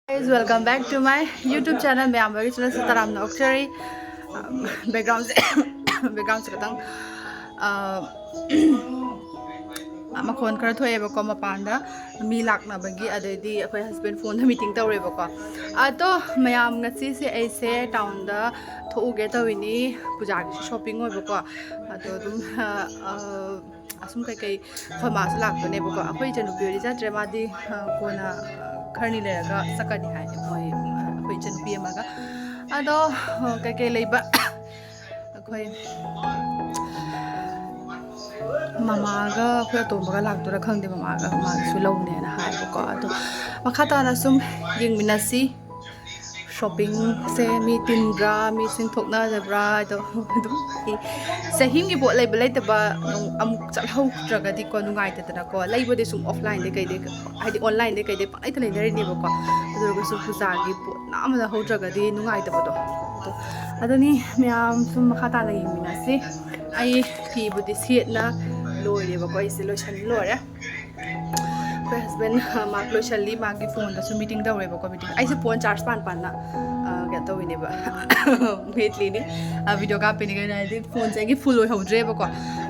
Guys, welcome back to my YouTube channel. मैं आंबा की चुना से तरह हमने ऑक्चरी background से कतंग मखोन खर थोए बको मपांदा मी लाकना बगी अददी अखोय हस्बैंड फोन दा मीटिंग तौरे बको अतो मयाम ngasi se ऐसे टाउन दा थोगे तविनी पूजा की शॉपिंग होय बको अतो दुम असुम कई फमास लाकने बको अखोय जनुपियोरी जात्रे मादी कोना खरनी लेगा सकनी है मोय अखोय जनुपी अमगा अदो कई leiba अखोय ममागा अखोय तोमगा लाक्तोरा खंगदे ममागा मागसु लौने ना हायबको अदो मखाताना सुम यिंगमिनासी शॉपिंग से मी तिनब्रा मी सिंथोकना जब्रा अदो सहिम की बोट लेबा लेतबा अमुक चलहौद्रगदि को नुगाइतदना को लेबदे सुम ऑफलाइन दे कइदे हाइदि ऑनलाइन दे कइदे पाइथ लेनरेनेबको अदुरगसु पूजागी बोट नामदा हौद्रगदि नुगाइतबदो अदनी म्याम सुम मखाताना यिंगमिनासी आई फीबुदि सेटना लोइरेबको इसे लोइसन लोरे कोई हस्बैंड मार्क लोइसली मागी फोन दसु मीटिंग दौरेबको मीटिंग आइसे फोन चार्ज पाना क्या तौइनेबा मेटलीनी वीडियो कापेनि गनादि फोन चाहिँ फुल ओइहौद्रेबको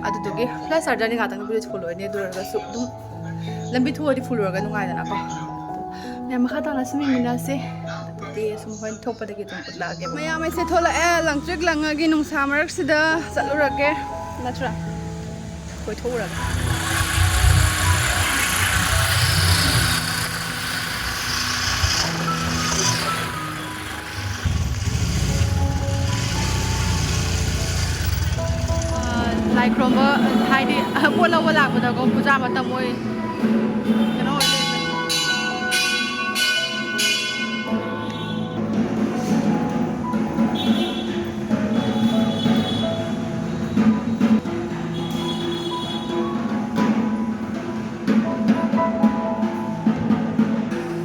अदुदुगे प्लस चार्जर नि गातंग बुलेट फुल ओइने दुरगसु दुम लंबी थोअदि फुल ओरगा नुगाइदनाको मैं मखाताना सिमिंगनासे ते सुम होइन थोपदगी तुम पुतलागे मयाम ऐसे थोला ए लंगट्रिक लंगागी नुंसा मरकसिदा चलुरगे नत्रा कोई थोरगा लाइक्रोमा हाइदि पोला वला को पूजा मतम ओइ कनो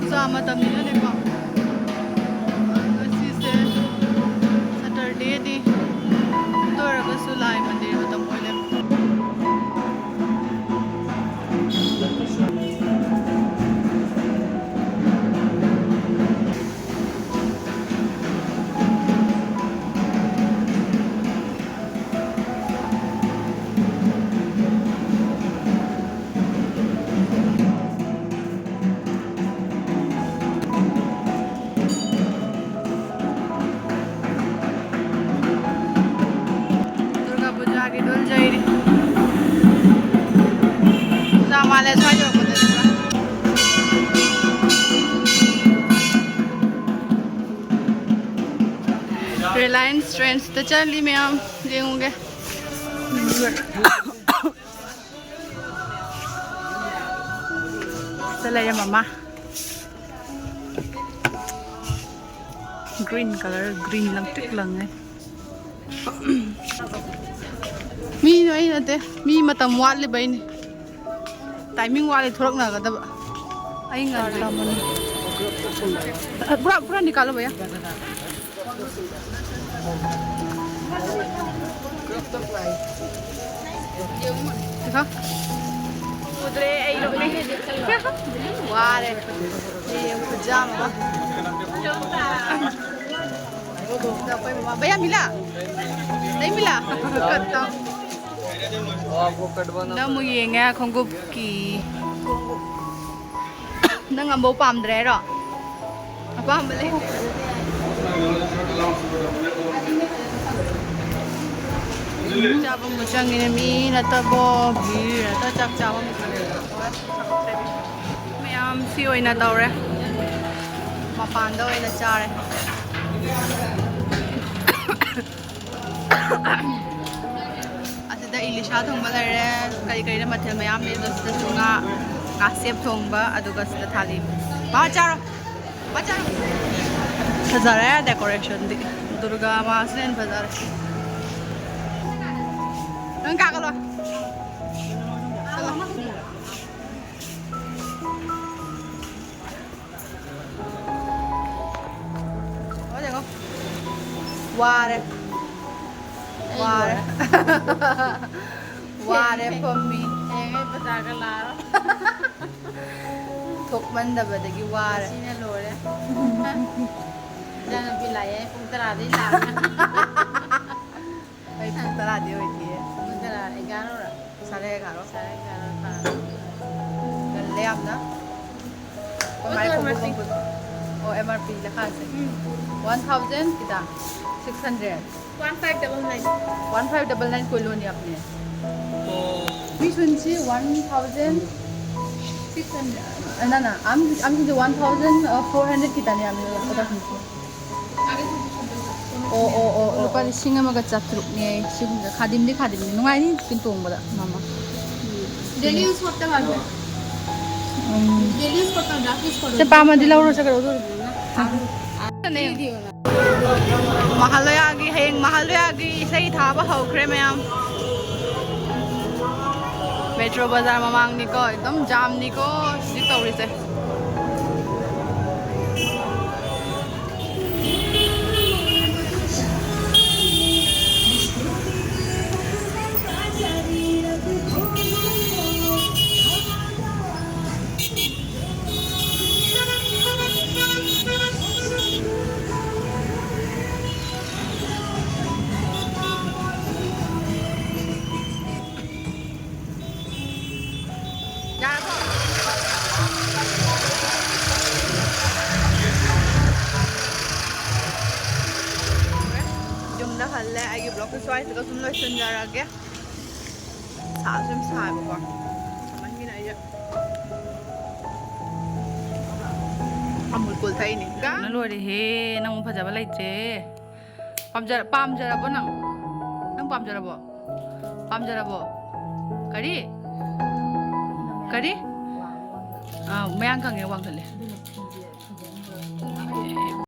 पूजा मतम नि देखो सिसे सैटरडे दि तोरगसु लाइ मंदिर मतम ओइले दुर्गा पूजा की डोल जाइरी पूजा माले छायो रिलायंस ट्रेंड्स तो चली मैं हम देंगे चले जा मम्मा ग्रीन कलर ग्रीन लंग टिक लंग है मी नहीं नते मी मतम वाले बइन टाइमिंग वाले थोड़क ना गदब आई ngala मन पूरा पूरा निकालो भैया देखो उधर आई लोग नहीं वाह रे ये पजामा भैया मिला नहीं मिला कट्टा ना मुझे ये खंगुप की नंग अम्बो पामद्रे रो पाम बले चाबम मुचंगिने मी नतबो भी नत चाक चाबम मैम सी ओइना तौरे मपानदा ओइना चारे असिदा इलिशा थोंबा लेरे कई कई मथेल मैम ने दसदा nga सेब थोंबा अदुगा सिदा थाली बा चारो फजारे डेकोरेशन दी दुर्गा मां सेन फजारे नंग कागलो चलो ओ देखो वारे for me ये बता कर ला थोक मंदा बदगी वारे सीने लोरे lại ấy, cũng tara đi làm. ไปตลาดเดียวอีกที Cũng tara đi gà rồi. ซาเล่ค่ะรถ Sai gà rồi pa. เงินเลี่ยมนะกฎหมายของบุคคลโอ MRP ราคาสิ1,000 kita 600 1599. 1599 कुल लोनी अपने मी सुनची 1,600 ना ना आम सुनची 1,400 kita ni आमी ओदा सुनची ओ 루pa 1,700네 지금 가dim니 누가니 kintung bada mama Daily use करते हैं बाबू. Daily use करते हैं, डाक use करते से पामा दिला उरो से करो तो हैं. महालयागी हेंग महालयागी सही थाबा हौख्रे मैम मेट्रो बाजार ममांग निको एकदम जाम निको सिदि तौरिसे yumda halle ay blog swai to sum lo sun jara ge sa sum sa ba man mi na ya amul kul thai ni ga na lo de he nang phaja ba lai tre pam jara bo nang pam jara bo kari mayang kang ye wang khale